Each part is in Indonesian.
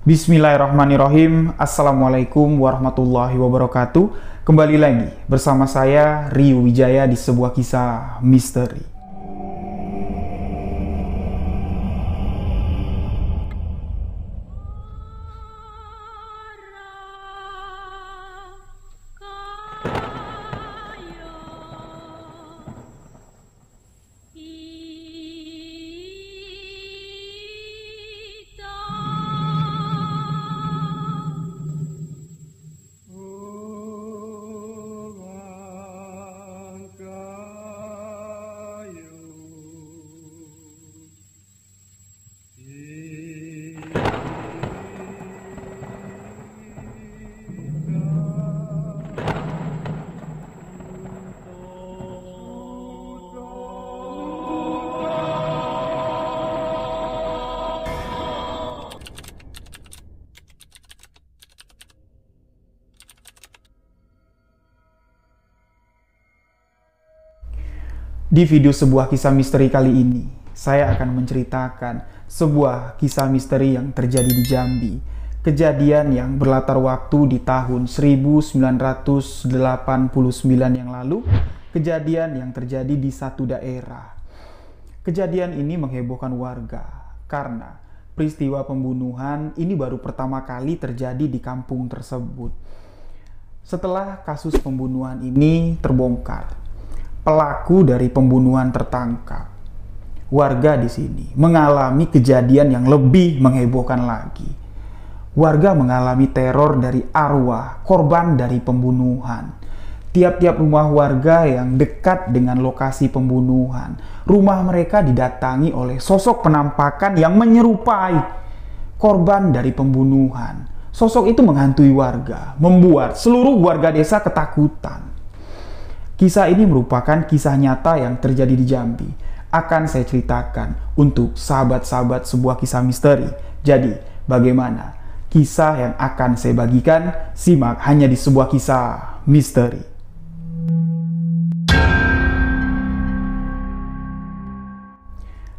Bismillahirrahmanirrahim. Assalamualaikum warahmatullahi wabarakatuh. Kembali lagi bersama saya Rio Wijaya di sebuah kisah misteri. Di video sebuah kisah misteri kali ini, saya akan menceritakan sebuah kisah misteri yang terjadi di Jambi. Kejadian yang berlatar waktu di tahun 1989 yang lalu, kejadian yang terjadi di satu daerah. Kejadian ini menghebohkan warga karena peristiwa pembunuhan ini baru pertama kali terjadi di kampung tersebut. Setelah kasus pembunuhan ini terbongkar, pelaku dari pembunuhan tertangkap. Warga di sini mengalami kejadian yang lebih menghebohkan lagi. Warga mengalami teror dari arwah korban dari pembunuhan. Tiap-tiap rumah warga yang dekat dengan lokasi pembunuhan, rumah mereka didatangi oleh sosok penampakan yang menyerupai korban dari pembunuhan. Sosok itu menghantui warga, membuat seluruh warga desa ketakutan. Kisah ini merupakan kisah nyata yang terjadi di Jambi. Akan saya ceritakan untuk sahabat-sahabat sebuah kisah misteri. Jadi, bagaimana kisah yang akan saya bagikan? Simak hanya di sebuah kisah misteri.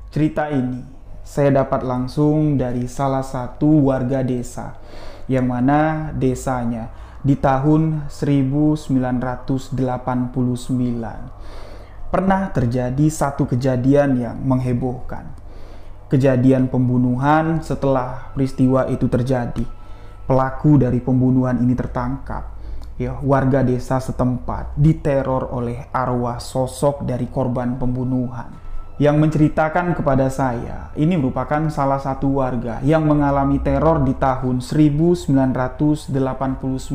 Cerita ini saya dapat langsung dari salah satu warga desa, yang mana desanya di tahun 1989 pernah terjadi satu kejadian yang menghebohkan. Kejadian pembunuhan. Setelah peristiwa itu terjadi, pelaku dari pembunuhan ini tertangkap. Warga desa setempat diteror oleh arwah sosok dari korban pembunuhan. Yang menceritakan kepada saya, ini merupakan salah satu warga yang mengalami teror di tahun 1989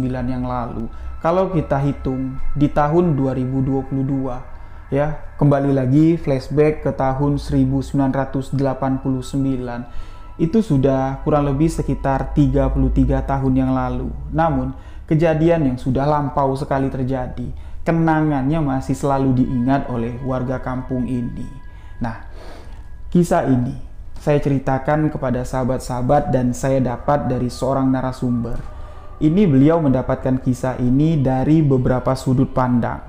yang lalu. Kalau kita hitung di tahun 2022, kembali lagi flashback ke tahun 1989, itu sudah kurang lebih sekitar 33 tahun yang lalu. Namun, kejadian yang sudah lampau sekali terjadi, kenangannya masih selalu diingat oleh warga kampung ini. Nah, kisah ini saya ceritakan kepada sahabat-sahabat dan saya dapat dari seorang narasumber. Ini beliau mendapatkan kisah ini dari beberapa sudut pandang.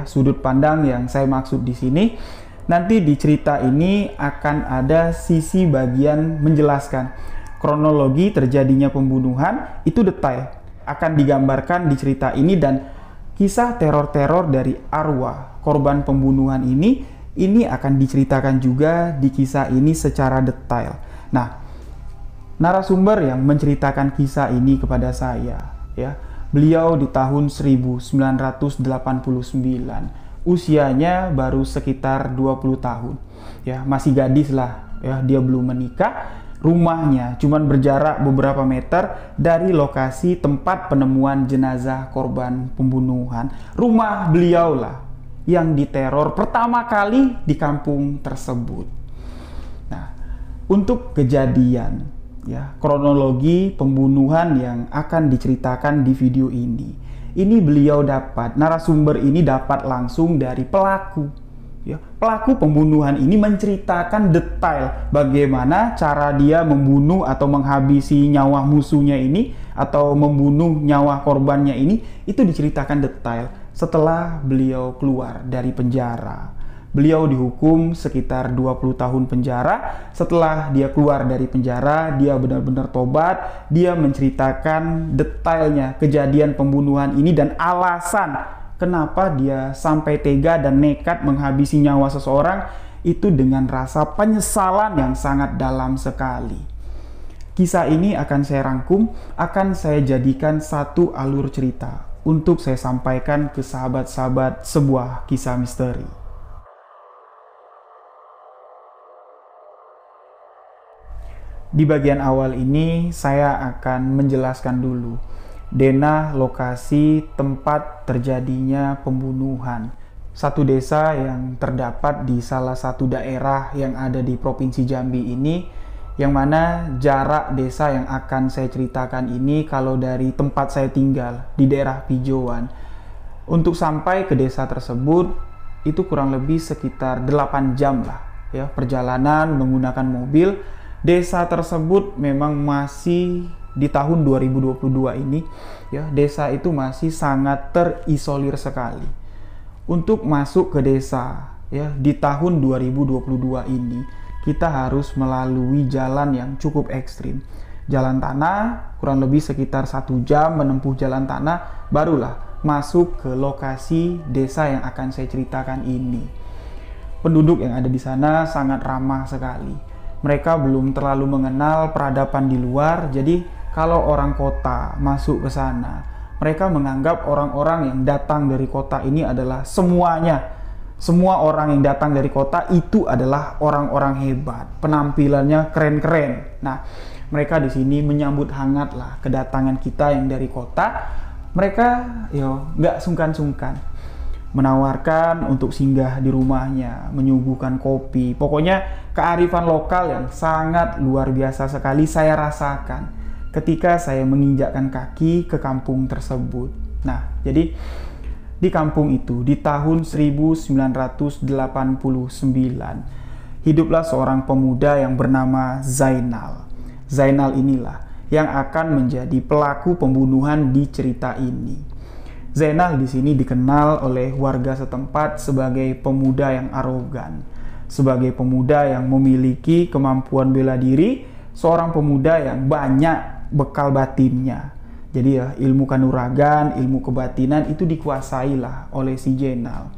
Sudut pandang yang saya maksud di sini, nanti di cerita ini akan ada sisi bagian menjelaskan kronologi terjadinya pembunuhan, itu detail akan digambarkan di cerita ini, dan kisah teror-teror dari arwah korban pembunuhan ini akan diceritakan juga di kisah ini secara detail. Nah, narasumber yang menceritakan kisah ini kepada saya, beliau di tahun 1989, usianya baru sekitar 20 tahun. Masih gadis lah, dia belum menikah. Rumahnya cuman berjarak beberapa meter dari lokasi tempat penemuan jenazah korban pembunuhan. Rumah beliau lah yang diteror pertama kali di kampung tersebut. Nah, untuk kejadian kronologi pembunuhan yang akan diceritakan di video ini beliau dapat, narasumber ini dapat langsung dari pelaku. Pelaku pembunuhan ini menceritakan detail bagaimana cara dia membunuh atau menghabisi nyawa musuhnya ini, atau membunuh nyawa korbannya ini, itu diceritakan detail setelah beliau keluar dari penjara. Beliau dihukum sekitar 20 tahun penjara. Setelah dia keluar dari penjara, dia benar-benar tobat. Dia menceritakan detailnya kejadian pembunuhan ini dan alasan kenapa dia sampai tega dan nekat menghabisi nyawa seseorang, itu dengan rasa penyesalan yang sangat dalam sekali. Kisah ini akan saya rangkum, akan saya jadikan satu alur cerita untuk saya sampaikan ke sahabat-sahabat sebuah kisah misteri. Di bagian awal ini saya akan menjelaskan dulu denah lokasi tempat terjadinya pembunuhan. Satu desa yang terdapat di salah satu daerah yang ada di Provinsi Jambi ini, yang mana jarak desa yang akan saya ceritakan ini kalau dari tempat saya tinggal di daerah Pijauan untuk sampai ke desa tersebut itu kurang lebih sekitar 8 jam lah ya perjalanan menggunakan mobil. Desa tersebut memang masih di tahun 2022 ini ya, desa itu masih sangat terisolir sekali. Untuk masuk ke desa ya di tahun 2022 ini kita harus melalui jalan yang cukup ekstrim. Jalan tanah kurang lebih sekitar 1 jam menempuh jalan tanah barulah masuk ke lokasi desa yang akan saya ceritakan ini. Penduduk yang ada di sana sangat ramah sekali. Mereka belum terlalu mengenal peradaban di luar, jadi kalau orang kota masuk ke sana, mereka menganggap orang-orang yang datang dari kota ini adalah semuanya. Semua orang yang datang dari kota itu adalah orang-orang hebat, penampilannya keren-keren. Nah, mereka di sini menyambut hangat lah kedatangan kita yang dari kota. Mereka nggak sungkan-sungkan menawarkan untuk singgah di rumahnya, menyuguhkan kopi. Pokoknya kearifan lokal yang sangat luar biasa sekali saya rasakan ketika saya menginjakkan kaki ke kampung tersebut. Nah, jadi di kampung itu di tahun 1989 hiduplah seorang pemuda yang bernama Zainal. Zainal inilah yang akan menjadi pelaku pembunuhan di cerita ini. Zainal di sini dikenal oleh warga setempat sebagai pemuda yang arogan, sebagai pemuda yang memiliki kemampuan bela diri, seorang pemuda yang banyak bekal batinnya. Jadi ya ilmu kanuragan, ilmu kebatinan itu dikuasai lah oleh si Zainal.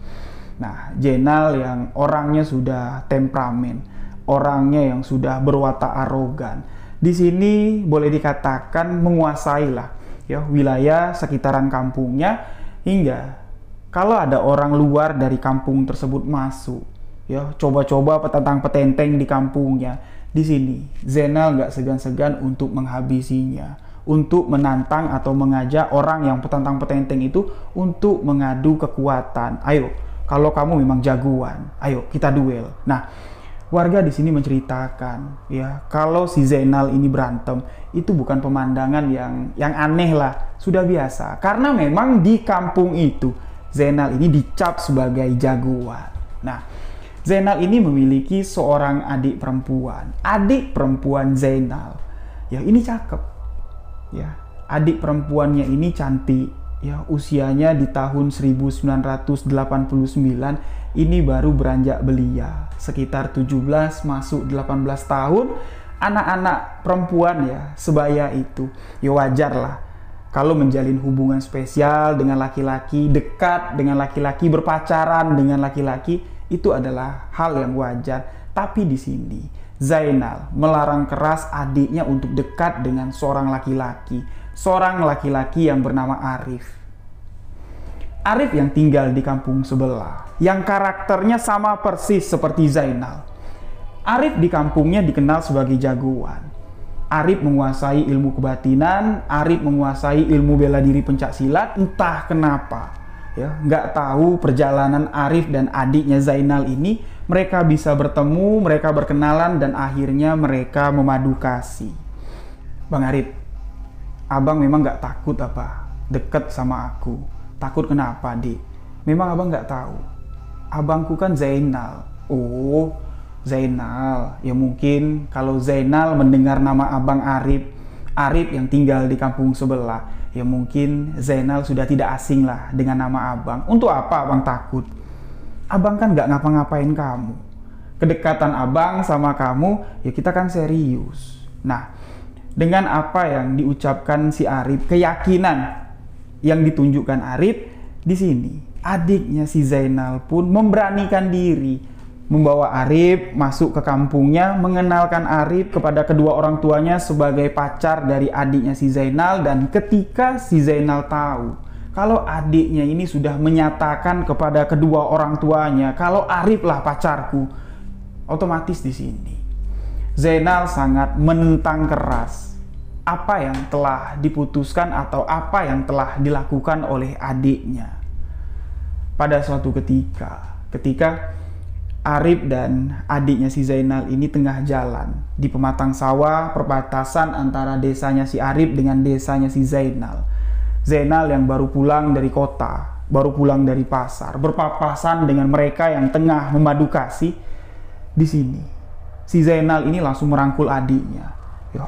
Nah, Zainal yang orangnya sudah temperamen, orangnya yang sudah berwatak arogan. Di sini boleh dikatakan menguasai lah ya wilayah sekitaran kampungnya, hingga kalau ada orang luar dari kampung tersebut masuk ya coba-coba petentang-petenteng di kampungnya, di sini Zainal nggak segan-segan untuk menghabisinya, untuk menantang atau mengajak orang yang petentang-petenteng itu untuk mengadu kekuatan. Ayo, kalau kamu memang jagoan, ayo kita duel. Nah, warga di sini menceritakan ya kalau si Zainal ini berantem itu bukan pemandangan yang aneh lah, sudah biasa. Karena memang di kampung itu Zainal ini dicap sebagai jagoan. Nah, Zainal ini memiliki seorang adik perempuan. Adik perempuan Zainal ya ini cakep. Ya, adik perempuannya ini cantik. Ya, usianya di tahun 1989 ini baru beranjak belia, sekitar 17 masuk 18 tahun. Anak-anak perempuan ya sebaya itu ya wajar lah kalau menjalin hubungan spesial dengan laki-laki, dekat dengan laki-laki, berpacaran dengan laki-laki, itu adalah hal yang wajar. Tapi di sini Zainal melarang keras adiknya untuk dekat dengan seorang laki-laki yang bernama Arif. Arif yang tinggal di kampung sebelah, yang karakternya sama persis seperti Zainal. Arif di kampungnya dikenal sebagai jagoan. Arif menguasai ilmu kebatinan, Arif menguasai ilmu bela diri pencak silat, entah kenapa. Ya, nggak tahu perjalanan Arif dan adiknya Zainal ini, mereka bisa bertemu, mereka berkenalan, dan akhirnya mereka memadu kasih. Bang Arif, abang memang nggak takut apa deket sama aku? Takut kenapa, Dik? Memang abang nggak tahu. Abangku kan Zainal. Oh, Zainal. Ya mungkin kalau Zainal mendengar nama abang Arif yang tinggal di kampung sebelah, ya mungkin Zainal sudah tidak asing lah dengan nama abang. Untuk apa abang takut? Abang kan nggak ngapa-ngapain kamu. Kedekatan abang sama kamu, ya kita kan serius. Nah, dengan apa yang diucapkan si Arif, keyakinan yang ditunjukkan Arif di sini, adiknya si Zainal pun memberanikan diri membawa Arif masuk ke kampungnya, mengenalkan Arif kepada kedua orang tuanya sebagai pacar dari adiknya si Zainal. Dan ketika si Zainal tahu kalau adiknya ini sudah menyatakan kepada kedua orang tuanya kalau Arif lah pacarku, otomatis di sini Zainal sangat menentang keras apa yang telah diputuskan atau apa yang telah dilakukan oleh adiknya. Pada suatu ketika Arif dan adiknya si Zainal ini tengah jalan di pematang sawah perbatasan antara desanya si Arif dengan desanya si Zainal. Zainal yang baru pulang dari kota, baru pulang dari pasar, berpapasan dengan mereka yang tengah memadu kasih. Di sini si Zainal ini langsung merangkul adiknya.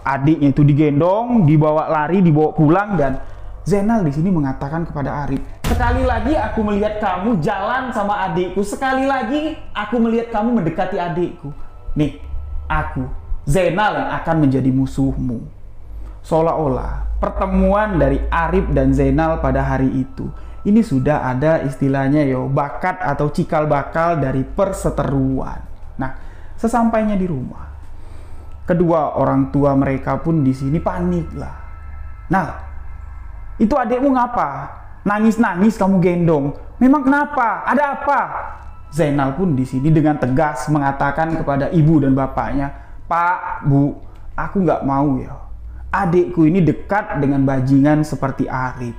Adiknya itu digendong, dibawa lari, dibawa pulang, dan Zainal di sini mengatakan kepada Arif, sekali lagi aku melihat kamu jalan sama adikku, sekali lagi aku melihat kamu mendekati adikku, nih aku Zainal yang akan menjadi musuhmu. Seolah-olah pertemuan dari Arif dan Zainal pada hari itu ini sudah ada istilahnya bakat atau cikal bakal dari perseteruan. Nah, sesampainya di rumah, kedua orang tua mereka pun di sini panik lah. Nah, itu adikmu ngapa? Nangis-nangis kamu gendong. Memang kenapa? Ada apa? Zainal pun di sini dengan tegas mengatakan kepada ibu dan bapaknya, Pak, Bu, aku nggak mau adikku ini dekat dengan bajingan seperti Arif.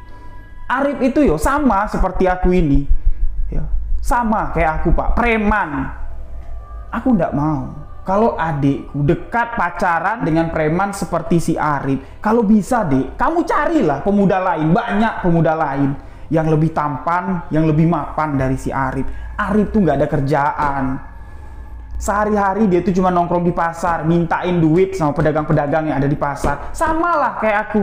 Arif itu sama seperti aku ini. Sama kayak aku, Pak, preman. Aku nggak mau kalau adikku dekat pacaran dengan preman seperti si Arif. Kalau bisa, Dek, kamu carilah pemuda lain, banyak pemuda lain yang lebih tampan, yang lebih mapan dari si Arif. Arif tuh nggak ada kerjaan. Sehari-hari dia tuh cuma nongkrong di pasar, mintain duit sama pedagang-pedagang yang ada di pasar. Sama lah kayak aku.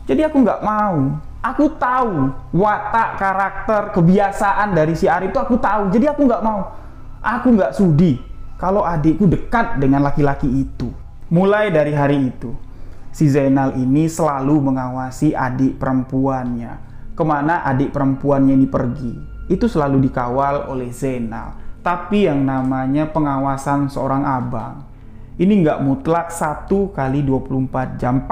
Jadi aku nggak mau. Aku tahu watak, karakter, kebiasaan dari si Arif itu aku tahu. Jadi aku nggak mau. Aku nggak sudi kalau adikku dekat dengan laki-laki itu. Mulai dari hari itu, si Zainal ini selalu mengawasi adik perempuannya. Kemana adik perempuannya ini pergi, itu selalu dikawal oleh Zainal. Tapi yang namanya pengawasan seorang abang, ini nggak mutlak 1 kali 24 jam.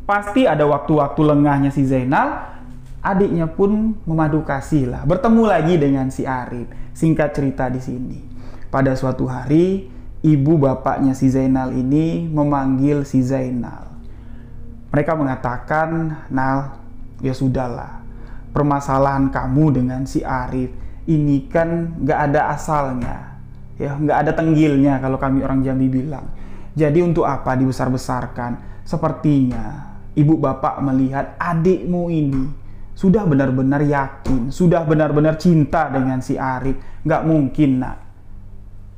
Pasti ada waktu-waktu lengahnya si Zainal. Adiknya pun memadu kasih lah, bertemu lagi dengan si Arif. Singkat cerita di sini, pada suatu hari ibu bapaknya si Zainal ini memanggil si Zainal. Mereka mengatakan, Nal, ya sudahlah, permasalahan kamu dengan si Arif ini kan nggak ada asalnya, nggak ada tenggilnya kalau kami orang Jambi bilang. Jadi untuk apa dibesar-besarkan? Sepertinya ibu bapak melihat adikmu ini sudah benar-benar yakin, sudah benar-benar cinta dengan si Arif. Nggak mungkin, Nak,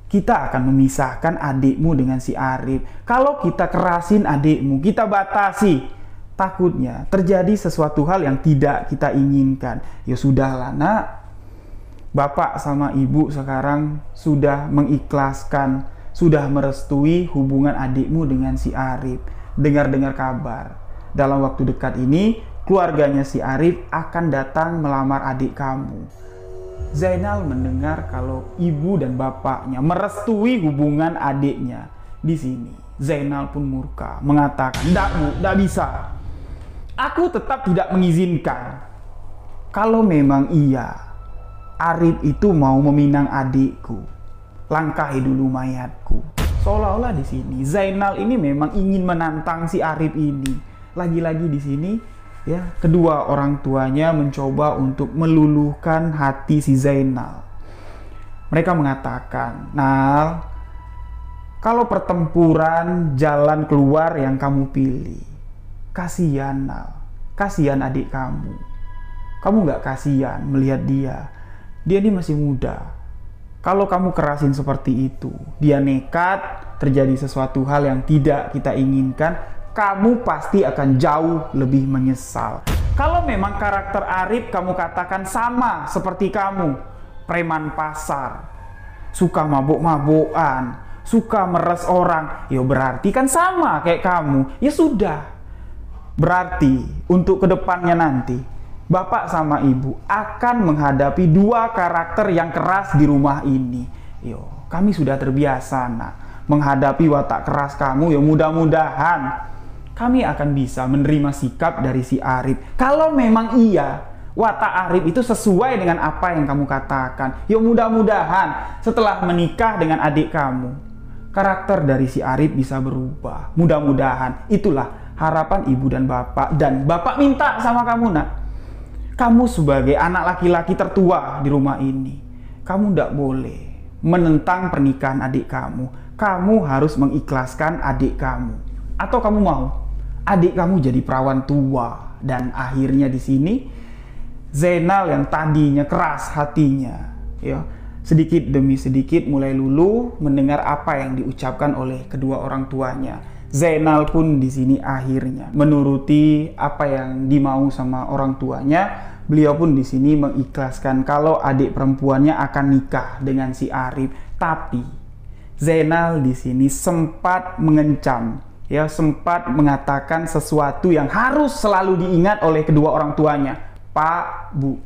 kita akan memisahkan adikmu dengan si Arif. Kalau kita kerasin adikmu, kita batasi, takutnya terjadi sesuatu hal yang tidak kita inginkan. Ya sudahlah, Nak. Bapak sama ibu sekarang sudah mengikhlaskan, sudah merestui hubungan adikmu dengan si Arif. Dengar-dengar kabar, dalam waktu dekat ini keluarganya si Arif akan datang melamar adik kamu. Zainal mendengar kalau ibu dan bapaknya merestui hubungan adiknya. Di sini Zainal pun murka, mengatakan, "Nggak bisa. Aku tetap tidak mengizinkan. Kalau memang iya Arif itu mau meminang adikku, langkahi dulu mayatku." Seolah-olah di sini Zainal ini memang ingin menantang si Arif ini. Lagi-lagi di sini kedua orang tuanya mencoba untuk meluluhkan hati si Zainal. Mereka mengatakan, Nal, kalau pertempuran jalan keluar yang kamu pilih, kasihan Nal, kasihan adik kamu. Kamu nggak kasihan melihat dia ini masih muda. Kalau kamu kerasin seperti itu, dia nekat, terjadi sesuatu hal yang tidak kita inginkan, kamu pasti akan jauh lebih menyesal. Kalau memang karakter Arif kamu katakan sama seperti kamu, preman pasar, suka mabuk-mabukan, suka meres orang, ya berarti kan sama kayak kamu. Ya sudah, berarti untuk kedepannya nanti Bapak sama Ibu akan menghadapi dua karakter yang keras di rumah ini. Yo, kami sudah terbiasa nak menghadapi watak keras kamu. Ya mudah-mudahan kami akan bisa menerima sikap dari si Arif. Kalau memang iya, watak Arif itu sesuai dengan apa yang kamu katakan, ya mudah-mudahan setelah menikah dengan adik kamu, karakter dari si Arif bisa berubah. Mudah-mudahan. Itulah harapan ibu dan bapak. Dan bapak minta sama kamu nak, kamu sebagai anak laki-laki tertua di rumah ini, kamu tidak boleh menentang pernikahan adik kamu. Kamu harus mengikhlaskan adik kamu. Atau kamu mau adik kamu jadi perawan tua, dan akhirnya di sini Zainal yang tadinya keras hatinya, ya sedikit demi sedikit mulai luluh mendengar apa yang diucapkan oleh kedua orang tuanya. Zainal pun di sini akhirnya menuruti apa yang dimau sama orang tuanya. Beliau pun di sini mengikhlaskan kalau adik perempuannya akan nikah dengan si Arif. Tapi Zainal di sini sempat mengencam, ya sempat mengatakan sesuatu yang harus selalu diingat oleh kedua orang tuanya. Pak, Bu,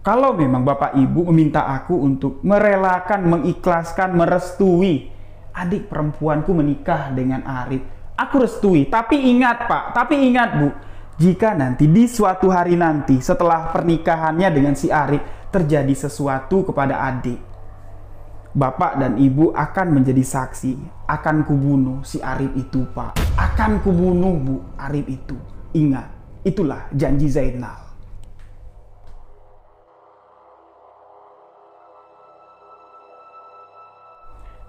kalau memang Bapak Ibu meminta aku untuk merelakan, mengikhlaskan, merestui adik perempuanku menikah dengan Arif, aku restui. Tapi ingat Pak, tapi ingat Bu, jika nanti di suatu hari nanti setelah pernikahannya dengan si Arif terjadi sesuatu kepada adik, Bapak dan Ibu akan menjadi saksi. Akan kubunuh si Arif itu Pak. Akan kubunuh Bu Arif itu. Ingat, itulah janji Zainal.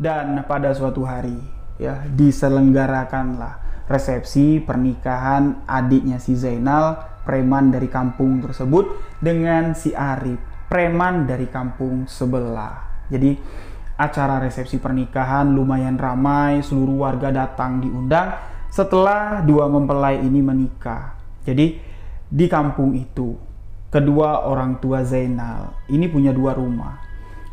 Dan pada suatu hari, ya, diselenggarakanlah resepsi pernikahan adiknya si Zainal, preman dari kampung tersebut, dengan si Arif, preman dari kampung sebelah. Jadi acara resepsi pernikahan lumayan ramai, seluruh warga datang diundang setelah dua mempelai ini menikah. Jadi di kampung itu kedua orang tua Zainal ini punya dua rumah.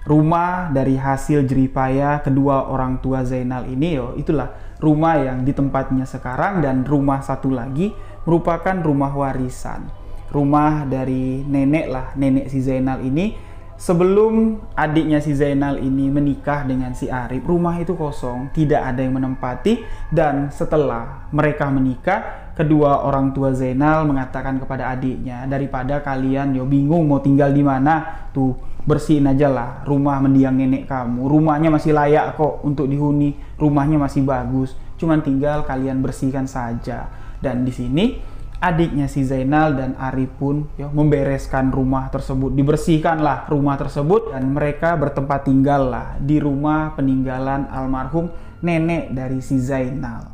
Rumah dari hasil jeripaya kedua orang tua Zainal ini, itulah rumah yang di tempatnya sekarang, dan rumah satu lagi merupakan rumah warisan. Rumah dari nenek lah, nenek si Zainal ini. Sebelum adiknya si Zainal ini menikah dengan si Arif, rumah itu kosong, tidak ada yang menempati. Dan setelah mereka menikah, kedua orang tua Zainal mengatakan kepada adiknya, daripada kalian bingung mau tinggal di mana, tuh bersihin aja lah rumah mendiang nenek kamu. Rumahnya masih layak kok untuk dihuni, rumahnya masih bagus, cuman tinggal kalian bersihkan saja. Dan di sini adiknya si Zainal dan Arif pun membereskan rumah tersebut, dibersihkanlah rumah tersebut, dan mereka bertempat tinggal lah di rumah peninggalan almarhum nenek dari si Zainal.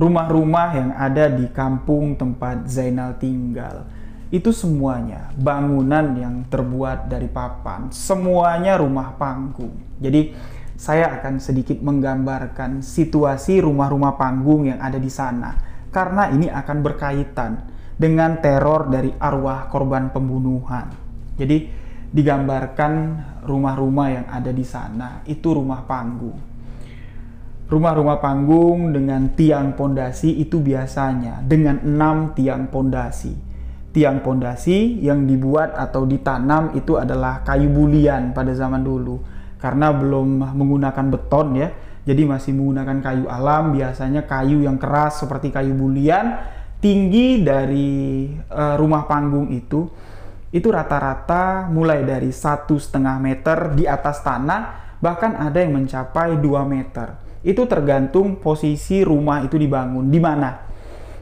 Rumah-rumah yang ada di kampung tempat Zainal tinggal itu semuanya bangunan yang terbuat dari papan, semuanya rumah panggung. Jadi saya akan sedikit menggambarkan situasi rumah-rumah panggung yang ada di sana, karena ini akan berkaitan dengan teror dari arwah korban pembunuhan. Jadi digambarkan rumah-rumah yang ada di sana itu rumah panggung. Rumah-rumah panggung dengan tiang pondasi itu biasanya dengan 6 tiang pondasi. Tiang pondasi yang dibuat atau ditanam itu adalah kayu bulian pada zaman dulu, karena belum menggunakan beton ya. Jadi masih menggunakan kayu alam, biasanya kayu yang keras seperti kayu bulian. Tinggi dari rumah panggung itu rata-rata mulai dari 1,5 meter di atas tanah, bahkan ada yang mencapai 2 meter. Itu tergantung posisi rumah itu dibangun di mana.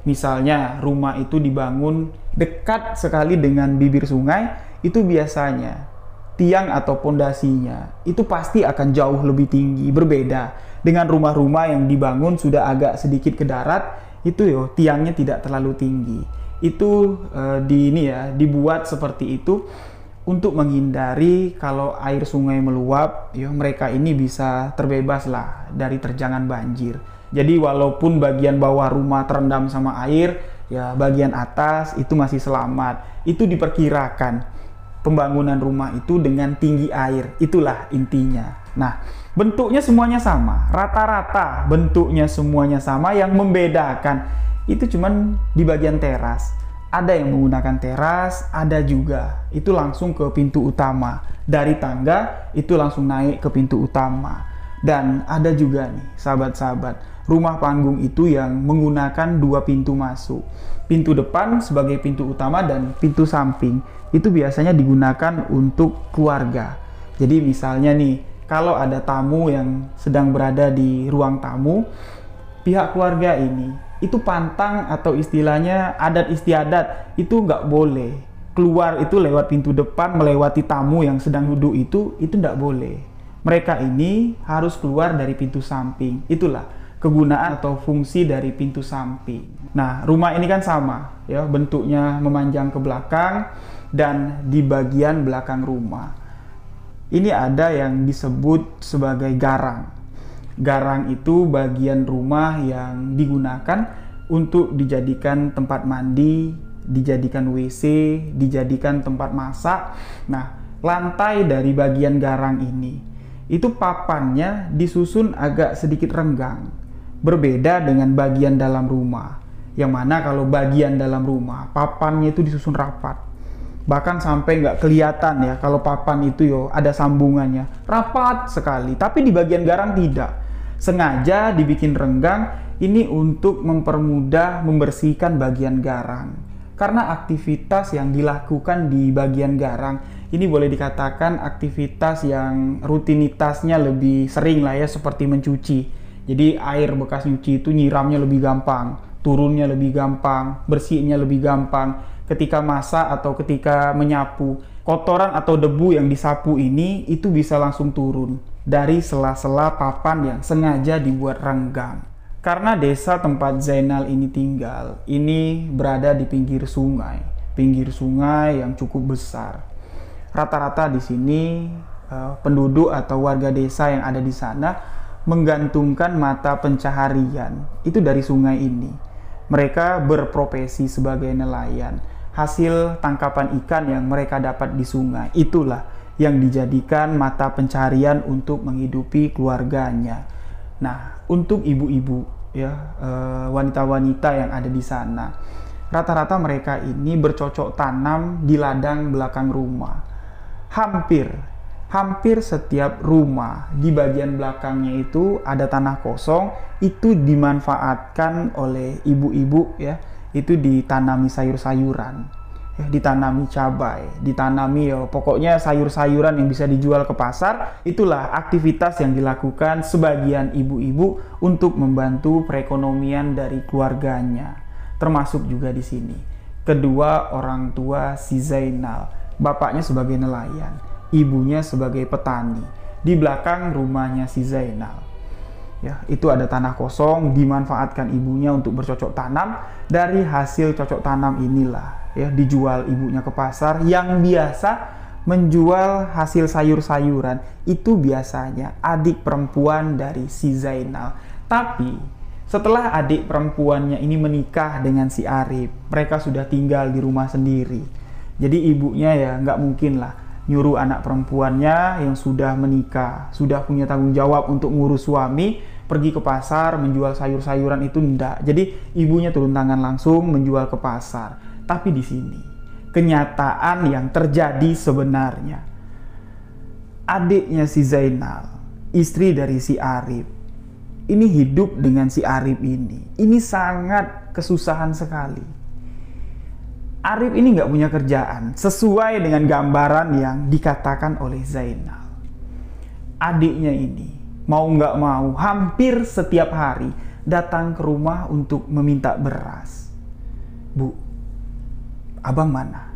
Misalnya rumah itu dibangun dekat sekali dengan bibir sungai, itu biasanya tiang atau pondasinya itu pasti akan jauh lebih tinggi, berbeda dengan rumah-rumah yang dibangun sudah agak sedikit ke darat, itu tiangnya tidak terlalu tinggi. Itu dibuat seperti itu untuk menghindari kalau air sungai meluap, mereka ini bisa terbebas lah dari terjangan banjir. Jadi walaupun bagian bawah rumah terendam sama air, Ya, bagian atas itu masih selamat. Itu diperkirakan pembangunan rumah itu dengan tinggi air. Itulah intinya. Nah, bentuknya semuanya sama. Rata-rata bentuknya semuanya sama. Yang membedakan itu cuman di bagian teras. Ada yang menggunakan teras, ada juga itu langsung ke pintu utama. Dari tangga itu langsung naik ke pintu utama. Dan ada juga nih sahabat-sahabat, rumah panggung itu yang menggunakan 2 pintu masuk. Pintu depan sebagai pintu utama dan pintu samping itu biasanya digunakan untuk keluarga. Jadi misalnya nih, kalau ada tamu yang sedang berada di ruang tamu, pihak keluarga ini itu pantang atau istilahnya adat istiadat itu nggak boleh keluar itu lewat pintu depan melewati tamu yang sedang duduk itu nggak boleh. Mereka ini harus keluar dari pintu samping. Itulah kegunaan atau fungsi dari pintu samping. Nah, rumah ini kan sama, ya, bentuknya memanjang ke belakang dan di bagian belakang rumah. Ini ada yang disebut sebagai garang. Garang itu bagian rumah yang digunakan untuk dijadikan tempat mandi, dijadikan WC, dijadikan tempat masak. Nah, lantai dari bagian garang ini itu papannya disusun agak sedikit renggang, berbeda dengan bagian dalam rumah, yang mana kalau bagian dalam rumah papannya itu disusun rapat, bahkan sampai nggak kelihatan ya kalau papan itu ada sambungannya, rapat sekali. Tapi di bagian garang tidak, sengaja dibikin renggang ini untuk mempermudah membersihkan bagian garang, karena aktivitas yang dilakukan di bagian garang ini boleh dikatakan aktivitas yang rutinitasnya lebih sering lah ya, seperti mencuci. Jadi air bekas nyuci itu nyiramnya lebih gampang, turunnya lebih gampang, bersihnya lebih gampang. Ketika masak atau ketika menyapu, kotoran atau debu yang disapu ini itu bisa langsung turun dari sela-sela papan yang sengaja dibuat renggang. Karena desa tempat Zainal ini tinggal, ini berada di pinggir sungai yang cukup besar. Rata-rata di sini penduduk atau warga desa yang ada di sana menggantungkan mata pencaharian itu dari sungai ini. Mereka berprofesi sebagai nelayan. Hasil tangkapan ikan yang mereka dapat di sungai itulah yang dijadikan mata pencaharian untuk menghidupi keluarganya. Nah, untuk ibu-ibu ya, wanita-wanita yang ada di sana, rata-rata mereka ini bercocok tanam di ladang belakang rumah. Hampir setiap rumah di bagian belakangnya itu ada tanah kosong, itu dimanfaatkan oleh ibu-ibu ya, itu ditanami sayur-sayuran ya, ditanami cabai, ditanami pokoknya sayur-sayuran yang bisa dijual ke pasar. Itulah aktivitas yang dilakukan sebagian ibu-ibu untuk membantu perekonomian dari keluarganya, termasuk juga di sini kedua orang tua si Zainal. Bapaknya sebagai nelayan, ibunya sebagai petani. Di belakang rumahnya si Zainal, ya, itu ada tanah kosong, dimanfaatkan ibunya untuk bercocok tanam. Dari hasil cocok tanam inilah ya dijual ibunya ke pasar. Yang biasa menjual hasil sayur-sayuran itu biasanya adik perempuan dari si Zainal. Tapi setelah adik perempuannya ini menikah dengan si Arif, mereka sudah tinggal di rumah sendiri. Jadi ibunya ya nggak mungkin lah nyuruh anak perempuannya yang sudah menikah, sudah punya tanggung jawab untuk ngurus suami, pergi ke pasar menjual sayur-sayuran itu enggak. Jadi ibunya turun tangan langsung menjual ke pasar. Tapi di sini kenyataan yang terjadi sebenarnya, adiknya si Zainal, istri dari si Arif, ini hidup dengan si Arif ini. Ini sangat kesusahan sekali. Arif ini nggak punya kerjaan sesuai dengan gambaran yang dikatakan oleh Zainal. Adiknya ini mau nggak mau hampir setiap hari datang ke rumah untuk meminta beras. Bu, abang mana?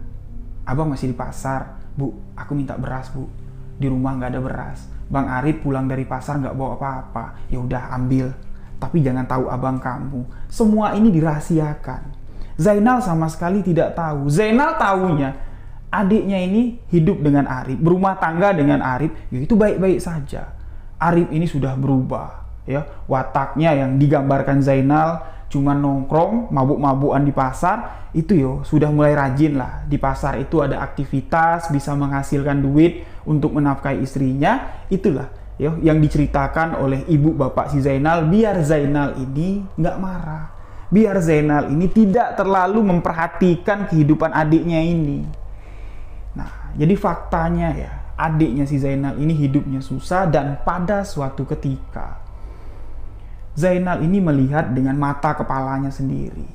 Abang masih di pasar. Bu, aku minta beras bu. Di rumah nggak ada beras. Bang Arif pulang dari pasar nggak bawa apa-apa. Ya udah ambil. Tapi jangan tahu abang kamu. Semua ini dirahasiakan. Zainal sama sekali tidak tahu. Zainal tahunya adiknya ini hidup dengan Arif, berumah tangga dengan Arif, ya itu baik-baik saja. Arif ini sudah berubah, ya, wataknya yang digambarkan Zainal cuma nongkrong, mabuk-mabukan di pasar, itu yo sudah mulai rajin lah. Di pasar itu ada aktivitas, bisa menghasilkan duit untuk menafkahi istrinya. Itulah yo yang diceritakan oleh ibu bapak si Zainal, biar Zainal ini nggak marah. Biar Zainal ini tidak terlalu memperhatikan kehidupan adiknya ini. Nah, jadi faktanya ya, adiknya si Zainal ini hidupnya susah, dan pada suatu ketika Zainal ini melihat dengan mata kepalanya sendiri.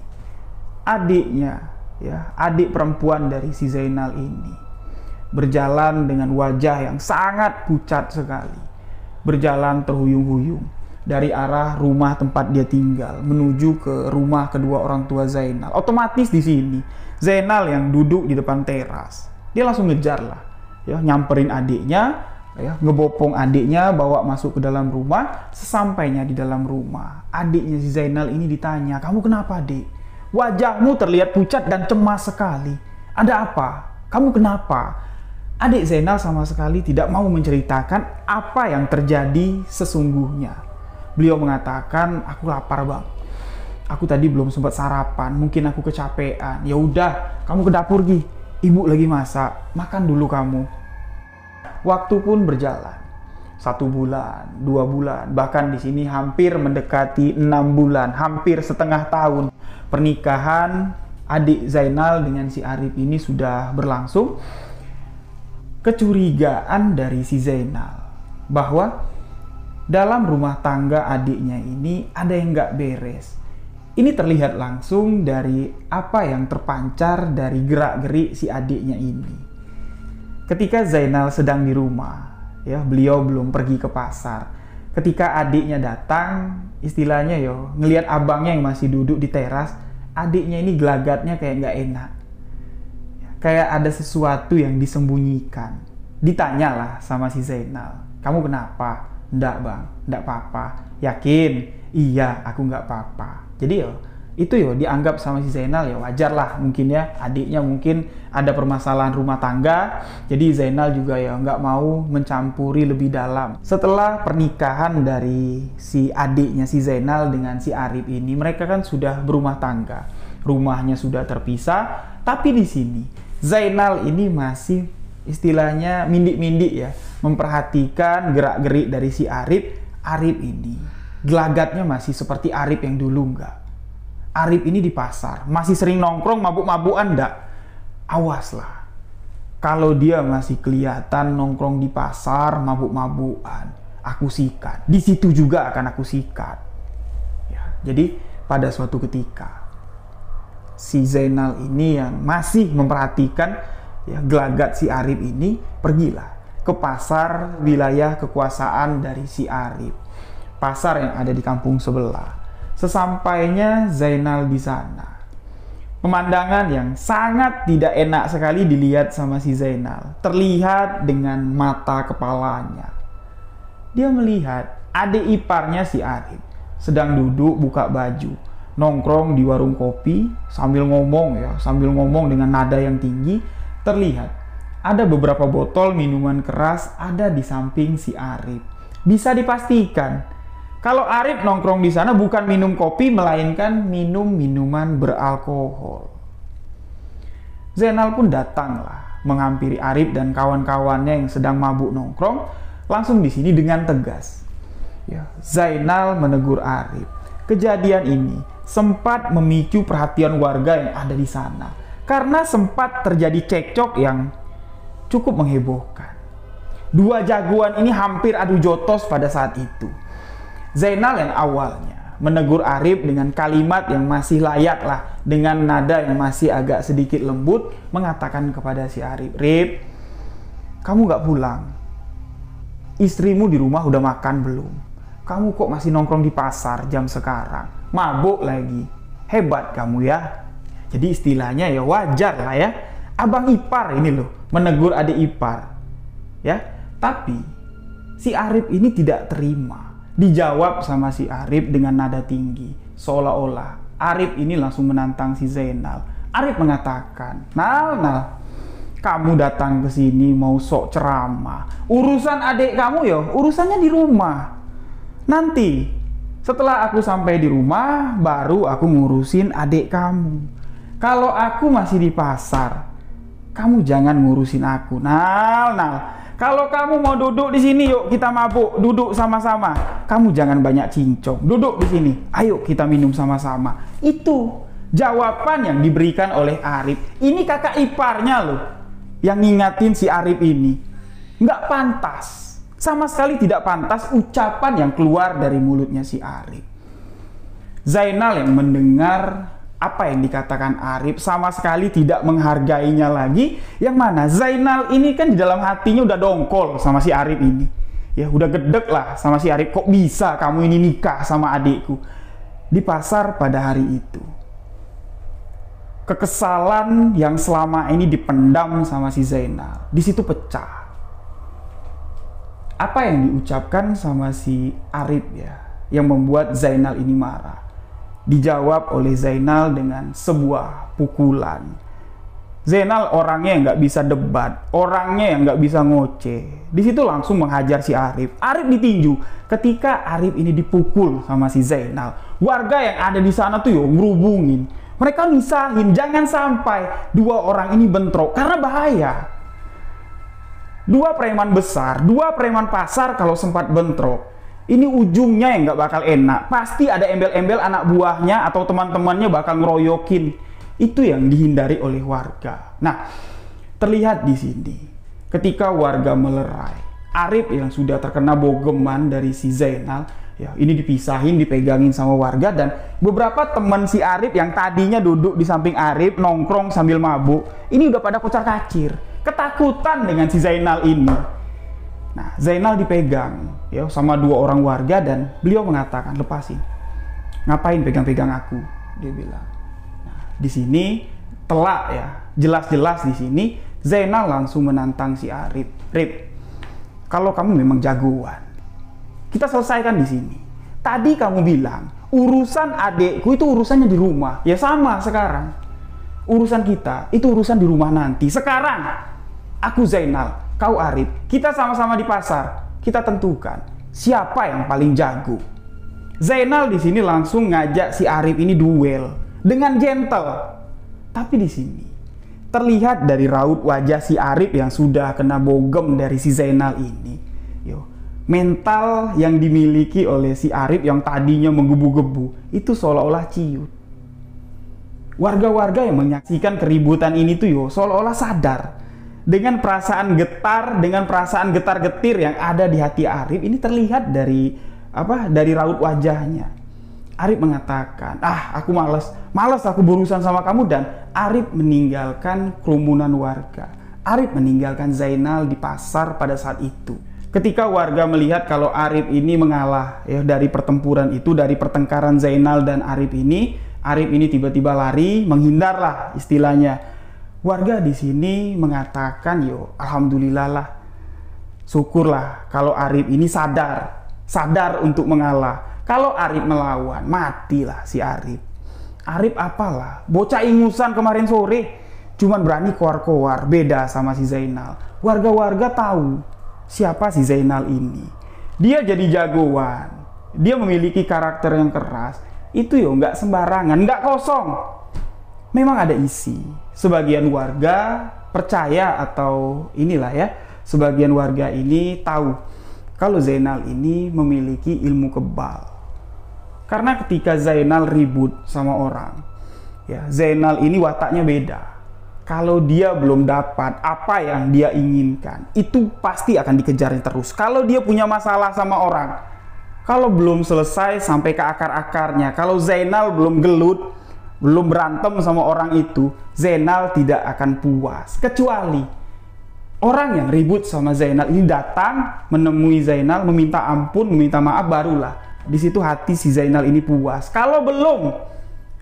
Adiknya, ya, adik perempuan dari si Zainal ini berjalan dengan wajah yang sangat pucat sekali. Berjalan terhuyung-huyung dari arah rumah tempat dia tinggal menuju ke rumah kedua orang tua Zainal. Otomatis di sini Zainal yang duduk di depan teras, dia langsung ngejar lah, ya, nyamperin adiknya, ya, ngebopong adiknya, bawa masuk ke dalam rumah. Sesampainya di dalam rumah, adiknya si Zainal ini ditanya, "Kamu kenapa, Adik? Wajahmu terlihat pucat dan cemas sekali. Ada apa? Kamu kenapa?" Adik Zainal sama sekali tidak mau menceritakan apa yang terjadi sesungguhnya. Beliau mengatakan, "Aku lapar, Bang. Aku tadi belum sempat sarapan, mungkin aku kecapean. Ya udah, kamu ke dapur, Gi. Ibu lagi masak, makan dulu kamu." Waktu pun berjalan. 1 bulan, 2 bulan, bahkan di sini hampir mendekati 6 bulan, hampir setengah tahun. Pernikahan adik Zainal dengan si Arif ini sudah berlangsung. Kecurigaan dari si Zainal bahwa dalam rumah tangga adiknya ini ada yang nggak beres. Ini terlihat langsung dari apa yang terpancar dari gerak-gerik si adiknya ini. Ketika Zainal sedang di rumah, ya, beliau belum pergi ke pasar. Ketika adiknya datang, istilahnya yo, ngelihat abangnya yang masih duduk di teras, adiknya ini gelagatnya kayak nggak enak. Kayak ada sesuatu yang disembunyikan. Ditanyalah sama si Zainal, "Kamu kenapa?" "Nggak, Bang, nggak apa-apa." "Yakin?" "Iya, aku nggak apa-apa." Jadi yo, itu yo dianggap sama si Zainal ya wajar lah, mungkin ya adiknya mungkin ada permasalahan rumah tangga, jadi Zainal juga ya nggak mau mencampuri lebih dalam. Setelah pernikahan dari si adiknya si Zainal dengan si Arif ini, mereka kan sudah berumah tangga, rumahnya sudah terpisah, tapi di sini Zainal ini masih istilahnya mindik-mindik ya, memperhatikan gerak-gerik dari si Arif. Arif ini gelagatnya masih seperti Arif yang dulu enggak. Arif ini di pasar masih sering nongkrong mabuk-mabukan enggak? Awaslah. Kalau dia masih kelihatan nongkrong di pasar mabuk-mabukan, aku sikat. Di situ juga akan aku sikat. Ya, jadi pada suatu ketika si Zainal ini yang masih memperhatikan ya gelagat si Arif ini, pergilah ke pasar wilayah kekuasaan dari si Arif. Pasar yang ada di kampung sebelah. Sesampainya Zainal di sana, pemandangan yang sangat tidak enak sekali dilihat sama si Zainal. Terlihat dengan mata kepalanya. Dia melihat adik iparnya si Arif sedang duduk buka baju, nongkrong di warung kopi sambil ngomong dengan nada yang tinggi. Terlihat ada beberapa botol minuman keras ada di samping si Arif. Bisa dipastikan kalau Arif nongkrong di sana bukan minum kopi, melainkan minum minuman beralkohol. Zainal pun datanglah menghampiri Arif dan kawan-kawannya yang sedang mabuk nongkrong. Langsung di sini dengan tegas, ya, Zainal menegur Arif. Kejadian ini sempat memicu perhatian warga yang ada di sana karena sempat terjadi cekcok yang cukup menghebohkan. Dua jagoan ini hampir adu jotos pada saat itu. Zainal yang awalnya menegur Arif dengan kalimat yang masih layak lah, dengan nada yang masih agak sedikit lembut, mengatakan kepada si Arif, "Rif, kamu gak pulang? Istrimu di rumah udah makan belum? Kamu kok masih nongkrong di pasar jam sekarang? Mabuk lagi. Hebat kamu ya." Jadi istilahnya ya wajar lah ya, abang ipar ini loh menegur adik ipar. Ya, tapi si Arif ini tidak terima. Dijawab sama si Arif dengan nada tinggi, seolah-olah Arif ini langsung menantang si Zainal. Arif mengatakan, Nal, kamu datang ke sini mau sok ceramah. Urusan adik kamu ya, urusannya di rumah. Nanti Setelah aku sampai di rumah, baru aku ngurusin adik kamu. Kalau aku masih di pasar, kamu jangan ngurusin aku. Nal, kalau kamu mau duduk di sini, yuk kita mabuk, duduk sama-sama. Kamu jangan banyak cincong, duduk di sini. Ayo kita minum sama-sama. Itu jawaban yang diberikan oleh Arif. Ini kakak iparnya loh, yang ngingatin si Arif ini. Nggak pantas, sama sekali tidak pantas ucapan yang keluar dari mulutnya si Arif. Zainal yang mendengar apa yang dikatakan Arif sama sekali tidak menghargainya lagi. Yang mana Zainal ini kan di dalam hatinya udah dongkol sama si Arif ini. Ya udah gedek lah sama si Arif, kok bisa kamu ini nikah sama adikku di pasar pada hari itu. Kekesalan yang selama ini dipendam sama si Zainal di situ pecah. Apa yang diucapkan sama si Arif ya yang membuat Zainal ini marah? Dijawab oleh Zainal dengan sebuah pukulan. Zainal orangnya yang nggak bisa debat, orangnya yang nggak bisa ngoceh. Di situ langsung menghajar si Arif. Arif ditinju. Ketika Arif ini dipukul sama si Zainal, warga yang ada di sana tuh ngerubungin. Mereka misahin, jangan sampai dua orang ini bentrok karena bahaya. Dua preman besar, dua preman pasar kalau sempat bentrok, ini ujungnya yang nggak bakal enak. Pasti ada embel-embel anak buahnya atau teman-temannya bakal ngeroyokin. Itu yang dihindari oleh warga. Nah, terlihat di sini ketika warga melerai, Arif yang sudah terkena bogeman dari si Zainal, ya ini dipisahin, dipegangin sama warga, dan beberapa teman si Arif yang tadinya duduk di samping Arif nongkrong sambil mabuk, ini udah pada kocar-kacir, ketakutan dengan si Zainal ini. Nah, Zainal dipegang ya sama dua orang warga dan beliau mengatakan, lepasin. Ngapain pegang-pegang aku? Dia bilang. Nah, di sini telak ya, jelas-jelas di sini Zainal langsung menantang si Arif. Rip, kalau kamu memang jagoan, kita selesaikan di sini. Tadi kamu bilang urusan adekku itu urusannya di rumah. Ya sama sekarang. Urusan kita itu urusan di rumah nanti. Sekarang aku Zainal, kau Arif, kita sama-sama di pasar. Kita tentukan siapa yang paling jago. Zainal di sini langsung ngajak si Arif ini duel dengan gentle. Tapi di sini terlihat dari raut wajah si Arif yang sudah kena bogem dari si Zainal ini. Mental yang dimiliki oleh si Arif yang tadinya menggebu-gebu itu seolah-olah ciut. Warga-warga yang menyaksikan keributan ini tuh seolah-olah sadar. Dengan perasaan getar, dengan perasaan getar-getir yang ada di hati Arif ini terlihat dari raut wajahnya. Arif mengatakan, aku malas aku berurusan sama kamu, dan Arif meninggalkan kerumunan warga. Arif meninggalkan Zainal di pasar pada saat itu. Ketika warga melihat kalau Arif ini mengalah ya dari pertempuran itu, dari pertengkaran Zainal dan Arif ini tiba-tiba lari, menghindarlah istilahnya. Warga di sini mengatakan, alhamdulillah lah, syukurlah kalau Arif ini sadar untuk mengalah. Kalau Arif melawan, matilah si Arif. Arif apalah, bocah ingusan kemarin sore, cuman berani koar-koar, beda sama si Zainal. Warga-warga tahu siapa si Zainal ini. Dia jadi jagoan, dia memiliki karakter yang keras. Itu nggak sembarangan, nggak kosong. Memang ada isi. Sebagian warga percaya atau sebagian warga ini tahu kalau Zainal ini memiliki ilmu kebal. Karena ketika Zainal ribut sama orang, Zainal ini wataknya beda. Kalau dia belum dapat apa yang dia inginkan, itu pasti akan dikejarnya terus. Kalau dia punya masalah sama orang, kalau belum selesai sampai ke akar-akarnya, kalau Zainal belum gelut, belum berantem sama orang itu, Zainal tidak akan puas. Kecuali orang yang ribut sama Zainal ini datang menemui Zainal, meminta ampun, meminta maaf, barulah di situ hati si Zainal ini puas. Kalau belum,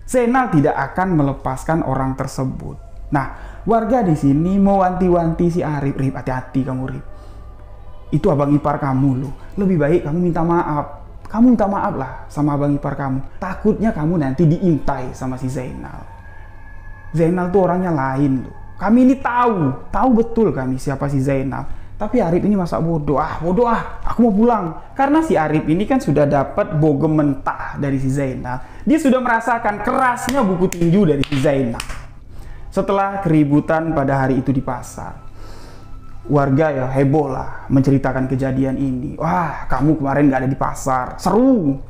Zainal tidak akan melepaskan orang tersebut. Nah, warga di sini mewanti-wanti si Arif, Rip, hati-hati kamu, Rip. Itu abang ipar kamu loh. Lebih baik kamu minta maaf. Kamu minta maaf lah sama abang ipar kamu. Takutnya kamu nanti diintai sama si Zainal. Zainal tuh orangnya lain loh. Kami ini tahu betul kami siapa si Zainal. Tapi Arif ini masa bodoh ah, aku mau pulang. Karena si Arif ini kan sudah dapat bogem mentah dari si Zainal. Dia sudah merasakan kerasnya buku tinju dari si Zainal. Setelah keributan pada hari itu di pasar, warga ya heboh lah menceritakan kejadian ini. Wah, kamu kemarin gak ada di pasar. Seru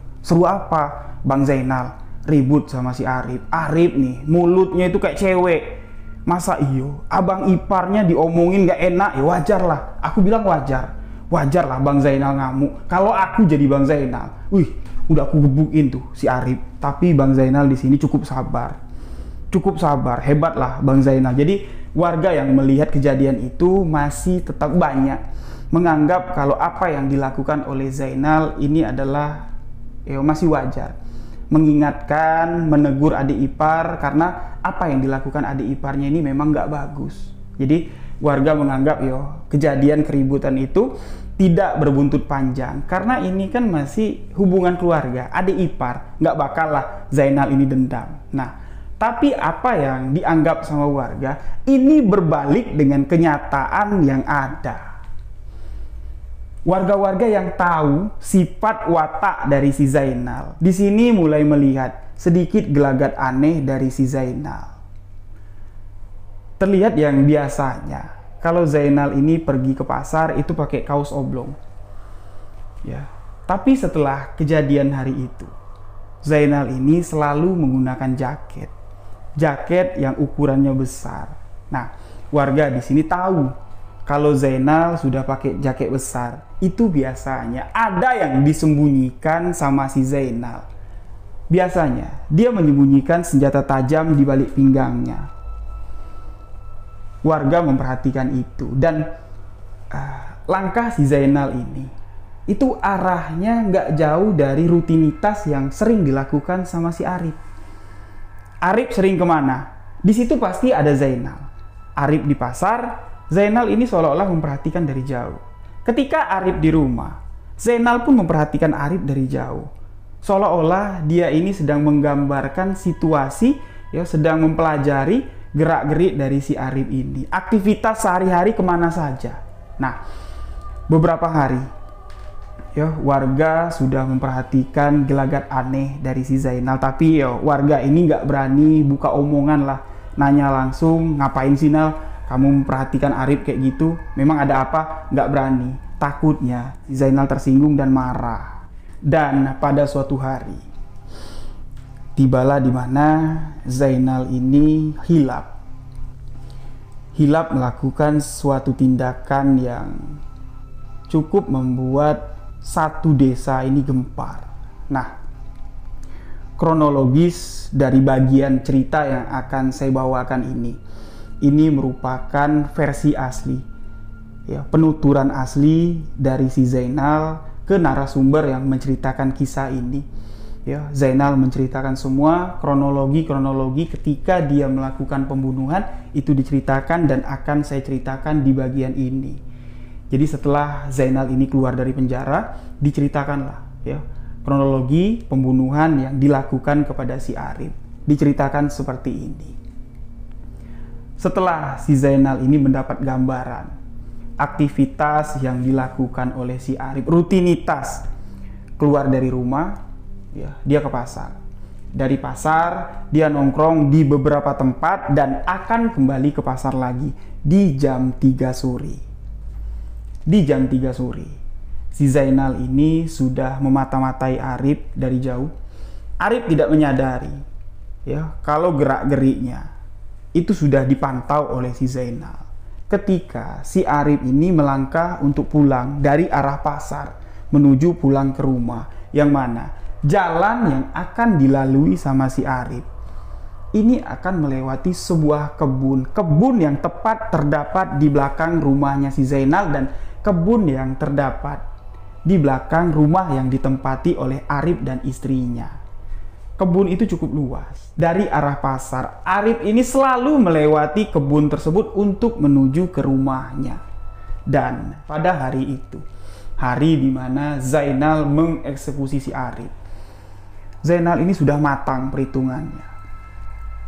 apa? Bang Zainal ribut sama si Arif. Arif nih mulutnya itu kayak cewek. Masa iyo abang iparnya diomongin gak enak? Ya wajar lah. Aku bilang wajar lah Bang Zainal ngamuk. Kalau aku jadi Bang Zainal, udah aku gebukin tuh si Arif. Tapi Bang Zainal di sini cukup sabar, hebat lah Bang Zainal. Jadi warga yang melihat kejadian itu masih tetap banyak menganggap kalau apa yang dilakukan oleh Zainal ini adalah masih wajar. Mengingatkan, menegur adik ipar karena apa yang dilakukan adik iparnya ini memang nggak bagus. Jadi warga menganggap kejadian keributan itu tidak berbuntut panjang karena ini kan masih hubungan keluarga, adik ipar, nggak bakal lah Zainal ini dendam. Nah, tapi apa yang dianggap sama warga ini berbalik dengan kenyataan yang ada. Warga-warga yang tahu sifat watak dari si Zainal di sini mulai melihat sedikit gelagat aneh dari si Zainal. Terlihat yang biasanya kalau Zainal ini pergi ke pasar itu pakai kaos oblong. Ya, tapi setelah kejadian hari itu, Zainal ini selalu menggunakan jaket yang ukurannya besar. Nah, warga di sini tahu kalau Zainal sudah pakai jaket besar, itu biasanya ada yang disembunyikan sama si Zainal. Biasanya dia menyembunyikan senjata tajam di balik pinggangnya. Warga memperhatikan itu dan langkah si Zainal ini itu arahnya nggak jauh dari rutinitas yang sering dilakukan sama si Arif. Arif sering kemana? Di situ pasti ada Zainal. Arif di pasar, Zainal ini seolah-olah memperhatikan dari jauh. Ketika Arif di rumah, Zainal pun memperhatikan Arif dari jauh. Seolah-olah dia ini sedang menggambarkan situasi, sedang mempelajari gerak-gerik dari si Arif ini. Aktivitas sehari-hari kemana saja. Nah, beberapa hari, warga sudah memperhatikan gelagat aneh dari si Zainal. Tapi warga ini nggak berani buka omongan lah. Nanya langsung, ngapain sih Nal? Kamu memperhatikan Arif kayak gitu, memang ada apa? Nggak berani. Takutnya si Zainal tersinggung dan marah. Dan pada suatu hari, tibalah di mana Zainal ini hilap melakukan suatu tindakan yang cukup membuat satu desa ini gempar. Nah, kronologis dari bagian cerita yang akan saya bawakan ini merupakan versi asli, penuturan asli dari si Zainal ke narasumber yang menceritakan kisah ini. Zainal menceritakan semua kronologi ketika dia melakukan pembunuhan itu diceritakan dan akan saya ceritakan di bagian ini. Jadi setelah Zainal ini keluar dari penjara, diceritakanlah kronologi pembunuhan yang dilakukan kepada si Arif. Diceritakan seperti ini. Setelah si Zainal ini mendapat gambaran aktivitas yang dilakukan oleh si Arif, rutinitas keluar dari rumah, dia ke pasar. Dari pasar dia nongkrong di beberapa tempat dan akan kembali ke pasar lagi di jam 3 sore. Di jam 3 sore, si Zainal ini sudah memata-matai Arif dari jauh. Arif tidak menyadari kalau gerak-geriknya itu sudah dipantau oleh si Zainal. Ketika si Arif ini melangkah untuk pulang dari arah pasar menuju pulang ke rumah, yang mana jalan yang akan dilalui sama si Arif ini akan melewati sebuah kebun yang tepat terdapat di belakang rumahnya si Zainal dan kebun yang terdapat di belakang rumah yang ditempati oleh Arif dan istrinya. Kebun itu cukup luas. Dari arah pasar, Arif ini selalu melewati kebun tersebut untuk menuju ke rumahnya. Dan pada hari itu, hari di mana Zainal mengeksekusi si Arif, Zainal ini sudah matang perhitungannya.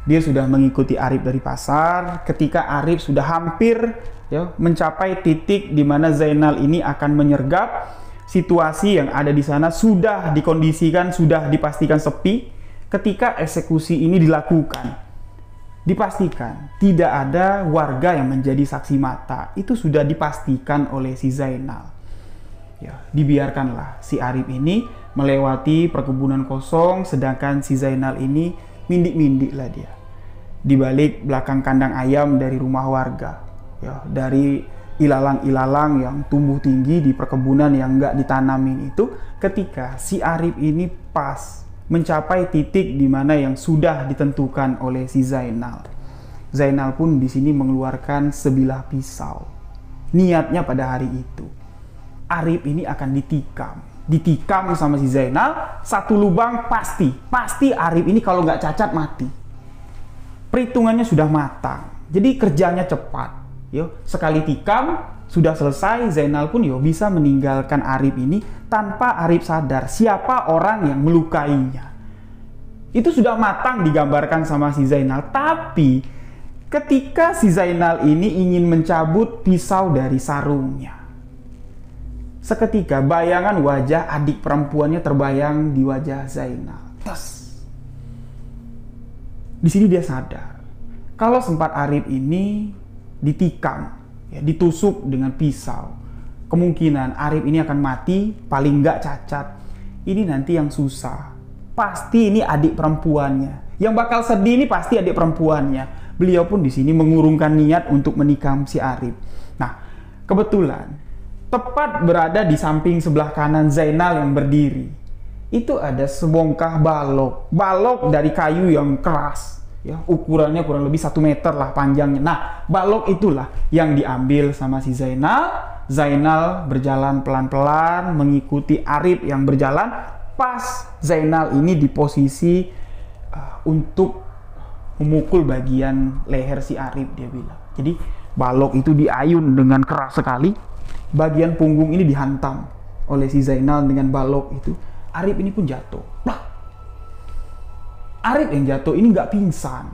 Dia sudah mengikuti Arif dari pasar. Ketika Arif sudah hampir mencapai titik di mana Zainal ini akan menyergap, situasi yang ada di sana sudah dikondisikan, sudah dipastikan sepi. Ketika eksekusi ini dilakukan, dipastikan tidak ada warga yang menjadi saksi mata. Itu sudah dipastikan oleh si Zainal. Dibiarkanlah si Arif ini melewati perkebunan kosong, sedangkan si Zainal ini mindik-mindik lah dia di balik belakang kandang ayam dari rumah warga, dari ilalang-ilalang yang tumbuh tinggi di perkebunan yang nggak ditanamin itu. Ketika si Arif ini pas mencapai titik di mana yang sudah ditentukan oleh si Zainal, Zainal pun di sini mengeluarkan sebilah pisau. Niatnya pada hari itu Arif ini akan ditikam sama si Zainal, satu lubang pasti Arif ini kalau nggak cacat mati. Perhitungannya sudah matang, jadi kerjanya cepat. Sekali tikam sudah selesai, Zainal pun bisa meninggalkan Arif ini tanpa Arif sadar siapa orang yang melukainya. Itu sudah matang digambarkan sama si Zainal. Tapi ketika si Zainal ini ingin mencabut pisau dari sarungnya, seketika bayangan wajah adik perempuannya terbayang di wajah Zainal. Di sini dia sadar kalau sempat Arif ini ditikam, ditusuk dengan pisau, kemungkinan Arif ini akan mati, paling nggak cacat. Ini nanti yang susah. Pasti ini adik perempuannya. Yang bakal sedih ini pasti adik perempuannya. Beliau pun di sini mengurungkan niat untuk menikam si Arif. Nah, kebetulan tepat berada di samping sebelah kanan Zainal yang berdiri, itu ada sebongkah balok dari kayu yang keras, ukurannya kurang lebih 1 meter lah panjangnya. Nah, balok itulah yang diambil sama si Zainal. Zainal berjalan pelan-pelan mengikuti Arif yang berjalan. Pas Zainal ini di posisi untuk memukul bagian leher si Arif, dia bilang. Jadi balok itu diayun dengan keras sekali. Bagian punggung ini dihantam oleh si Zainal dengan balok itu. Arif ini pun jatuh. Arif yang jatuh ini nggak pingsan.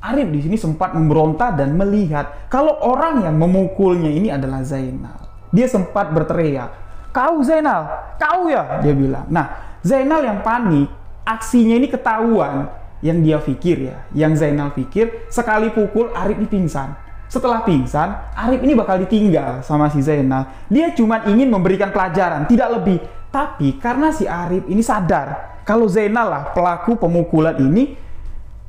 Arif di sini sempat memberontak dan melihat kalau orang yang memukulnya ini adalah Zainal. Dia sempat berteriak, "Kau Zainal, kau ya?" dia bilang. Nah, Zainal yang panik, aksinya ini ketahuan. Yang dia pikir yang Zainal pikir sekali pukul Arif ini pingsan. Setelah pingsan, Arif ini bakal ditinggal sama si Zainal. Dia cuma ingin memberikan pelajaran, tidak lebih. Tapi karena si Arif ini sadar kalau Zainal lah pelaku pemukulan ini,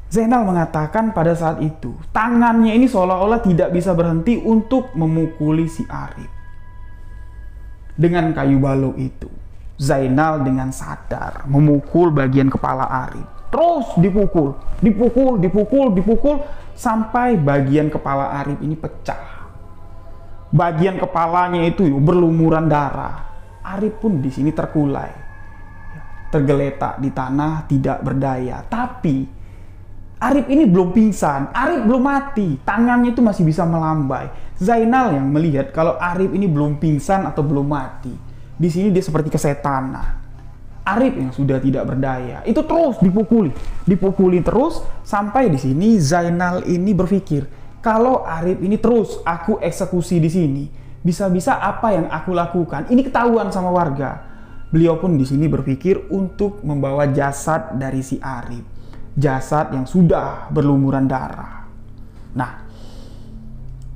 Zainal mengatakan pada saat itu tangannya ini seolah-olah tidak bisa berhenti untuk memukuli si Arif. Dengan kayu balok itu, Zainal dengan sadar memukul bagian kepala Arif. Terus dipukul sampai bagian kepala Arif ini pecah. Bagian kepalanya itu berlumuran darah. Arif pun di sini terkulai, tergeletak di tanah, tidak berdaya. Tapi Arif ini belum pingsan, Arif belum mati, tangannya itu masih bisa melambai. Zainal yang melihat kalau Arif ini belum pingsan atau belum mati. Di sini dia seperti kesetanan. Arif yang sudah tidak berdaya itu terus dipukuli terus sampai di sini Zainal ini berpikir kalau Arif ini terus aku eksekusi di sini, bisa-bisa apa yang aku lakukan ini ketahuan sama warga. Beliau pun di sini berpikir untuk membawa jasad dari si Arif, jasad yang sudah berlumuran darah. Nah,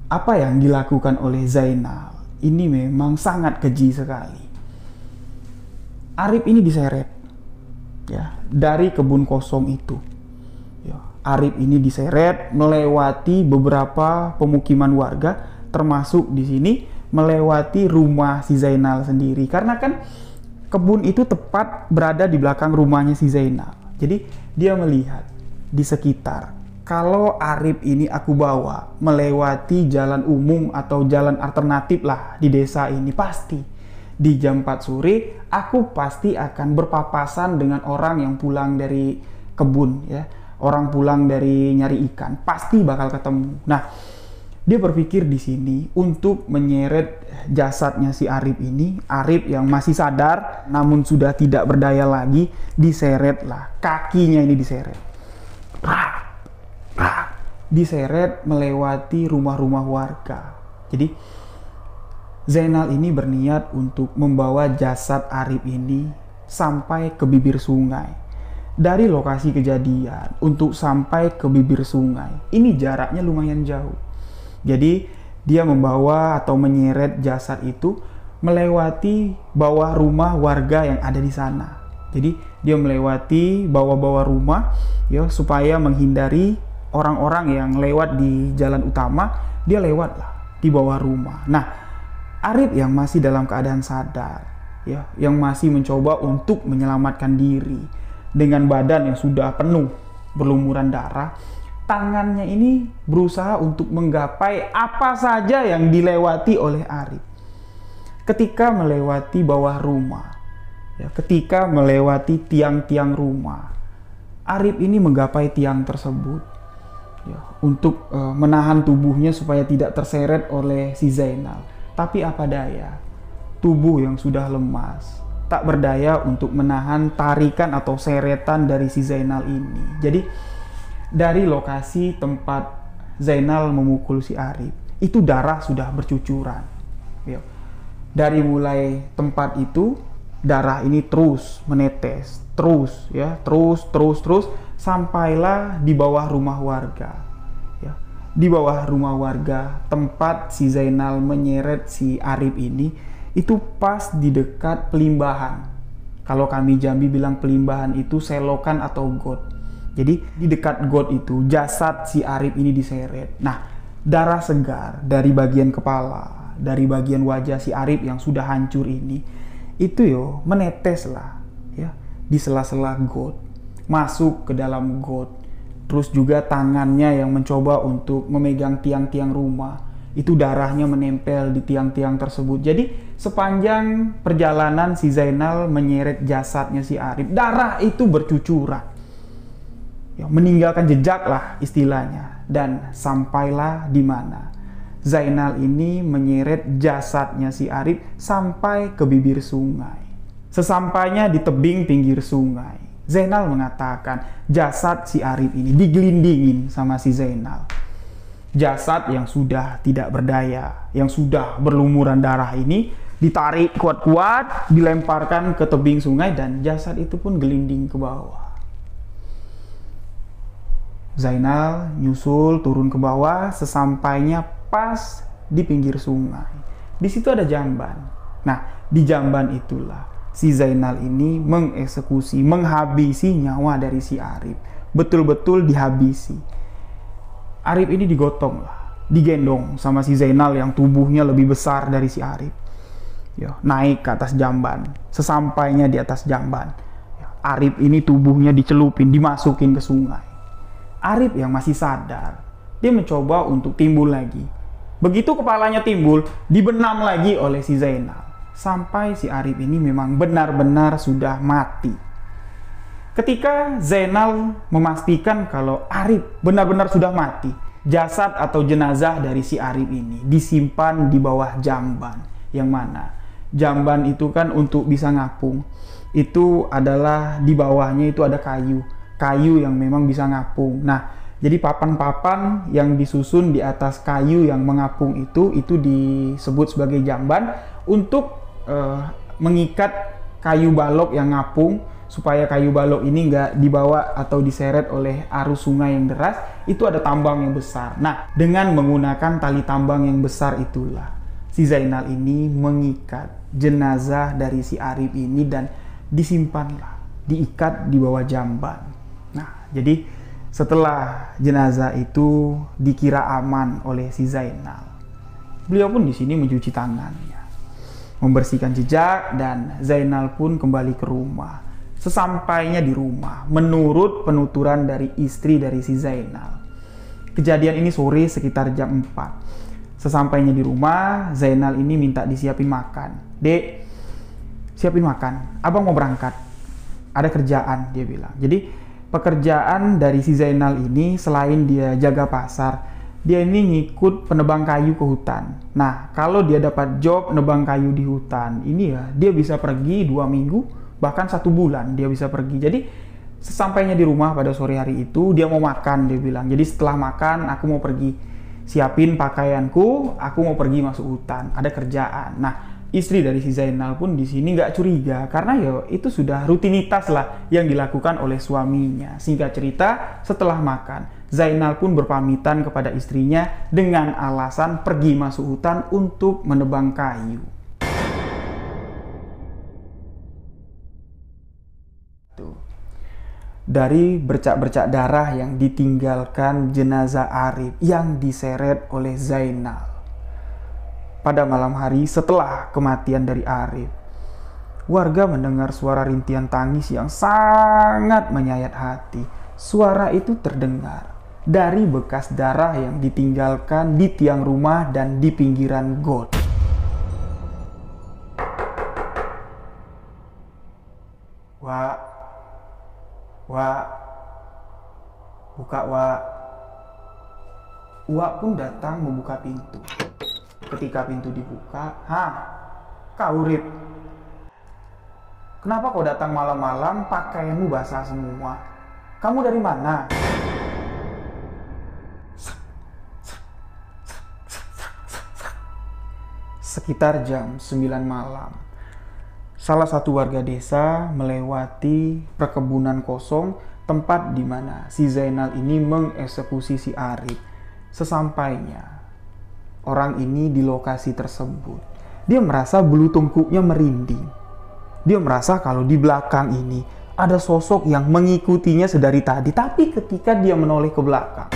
apa yang dilakukan oleh Zainal ini memang sangat keji sekali. Arif ini diseret dari kebun kosong itu. Arif ini diseret melewati beberapa pemukiman warga, termasuk di sini melewati rumah si Zainal sendiri. Karena kan kebun itu tepat berada di belakang rumahnya si Zainal. Jadi dia melihat di sekitar, kalau Arif ini aku bawa melewati jalan umum atau jalan alternatif lah di desa ini, pasti di jam 4 sore aku pasti akan berpapasan dengan orang yang pulang dari kebun orang pulang dari nyari ikan, pasti bakal ketemu. Nah, dia berpikir di sini untuk menyeret jasadnya si Arif ini. Arif yang masih sadar namun sudah tidak berdaya lagi, diseret lah, kakinya ini diseret. diseret melewati rumah-rumah warga. Jadi Zainal ini berniat untuk membawa jasad Arif ini sampai ke bibir sungai. Dari lokasi kejadian untuk sampai ke bibir sungai, ini jaraknya lumayan jauh. Jadi dia membawa atau menyeret jasad itu melewati bawah rumah warga yang ada di sana. Jadi dia melewati bawah-bawah rumah ya, supaya menghindari orang-orang yang lewat di jalan utama, dia lewatlah di bawah rumah. Nah, Arif yang masih dalam keadaan sadar ya, yang masih mencoba untuk menyelamatkan diri dengan badan yang sudah penuh berlumuran darah, tangannya ini berusaha untuk menggapai apa saja yang dilewati oleh Arif. Ketika melewati bawah rumah ya, ketika melewati tiang-tiang rumah, Arif ini menggapai tiang tersebut ya, untuk menahan tubuhnya supaya tidak terseret oleh si Zainal. Tapi apa daya, tubuh yang sudah lemas tak berdaya untuk menahan tarikan atau seretan dari si Zainal ini. Jadi dari lokasi tempat Zainal memukul si Arif, itu darah sudah bercucuran ya. Dari mulai tempat itu, darah ini terus menetes, terus sampailah di bawah rumah warga. Di bawah rumah warga tempat si Zainal menyeret si Arif ini, itu pas di dekat pelimbahan. Kalau kami Jambi bilang pelimbahan itu selokan atau got. Jadi di dekat got itu jasad si Arif ini diseret. Nah, darah segar dari bagian kepala, dari bagian wajah si Arif yang sudah hancur ini, itu menetes lah ya di sela-sela got, masuk ke dalam got. Terus juga tangannya yang mencoba untuk memegang tiang-tiang rumah, itu darahnya menempel di tiang-tiang tersebut. Jadi sepanjang perjalanan si Zainal menyeret jasadnya si Arif, darah itu bercucuran ya, meninggalkan jejak lah istilahnya. Dan sampailah di mana Zainal ini menyeret jasadnya si Arif sampai ke bibir sungai. Sesampainya di tebing pinggir sungai, Zainal mengatakan jasad si Arif ini digelindingin sama si Zainal. Jasad yang sudah tidak berdaya, yang sudah berlumuran darah ini ditarik kuat-kuat, dilemparkan ke tebing sungai, dan jasad itu pun gelinding ke bawah. Zainal nyusul turun ke bawah, sesampainya pas di pinggir sungai. Di situ ada jamban. Nah, di jamban itulah si Zainal ini mengeksekusi, menghabisi nyawa dari si Arif. Betul-betul dihabisi. Arif ini digotong lah, digendong sama si Zainal yang tubuhnya lebih besar dari si Arif. Ya, naik ke atas jamban. Sesampainya di atas jamban, Arif ini tubuhnya dicelupin, dimasukin ke sungai. Arif yang masih sadar, dia mencoba untuk timbul lagi. Begitu kepalanya timbul, dibenam lagi oleh si Zainal. Sampai si Arif ini memang benar-benar sudah mati. Ketika Zainal memastikan kalau Arif benar-benar sudah mati, jasad atau jenazah dari si Arif ini disimpan di bawah jamban. Yang mana jamban itu kan untuk bisa ngapung, itu adalah di bawahnya itu ada kayu yang memang bisa ngapung. Nah, jadi papan-papan yang disusun di atas kayu yang mengapung itu disebut sebagai jamban untuk mengikat kayu balok yang ngapung, supaya kayu balok ini nggak dibawa atau diseret oleh arus sungai yang deras. Itu ada tambang yang besar. Nah, dengan menggunakan tali tambang yang besar itulah si Zainal ini mengikat jenazah dari si Arif ini dan disimpanlah, diikat di bawah jamban. Nah, jadi setelah jenazah itu dikira aman oleh si Zainal, beliau pun di sini mencuci tangannya, membersihkan jejak, dan Zainal pun kembali ke rumah. Sesampainya di rumah, menurut penuturan dari istri dari si Zainal, kejadian ini sore sekitar jam 4. Sesampainya di rumah, Zainal ini minta disiapin makan. "Dek, siapin makan, abang mau berangkat, ada kerjaan," dia bilang. Jadi pekerjaan dari si Zainal ini selain dia jaga pasar, dia ini ngikut penebang kayu ke hutan. Nah, kalau dia dapat job nebang kayu di hutan, ini ya dia bisa pergi 2 minggu, bahkan 1 bulan dia bisa pergi. Jadi Sesampainya di rumah pada sore hari itu, dia mau makan, dia bilang. Jadi setelah makan, aku mau pergi siapin pakaianku, aku mau pergi masuk hutan, ada kerjaan. Nah, istri dari si Zainal pun di sini nggak curiga, karena ya itu sudah rutinitas lah yang dilakukan oleh suaminya. Singkat cerita, setelah makan, Zainal pun berpamitan kepada istrinya dengan alasan pergi masuk hutan untuk menebang kayu. Dari bercak-bercak darah yang ditinggalkan jenazah Arif yang diseret oleh Zainal. Pada malam hari setelah kematian dari Arif, warga mendengar suara rintihan tangis yang sangat menyayat hati. Suara itu terdengar dari bekas darah yang ditinggalkan di tiang rumah dan di pinggiran got. Wak, buka Wak. Wak pun datang membuka pintu. Ketika pintu dibuka, kau Rip. Kenapa kau datang malam-malam pakaianmu basah semua? Kamu dari mana? Sekitar jam 9 malam. Salah satu warga desa melewati perkebunan kosong tempat di mana si Zainal ini mengeksekusi si Arif. Sesampainya orang ini di lokasi tersebut, dia merasa bulu tengkuknya merinding. Dia merasa kalau di belakang ini ada sosok yang mengikutinya sedari tadi. Tapi ketika dia menoleh ke belakang,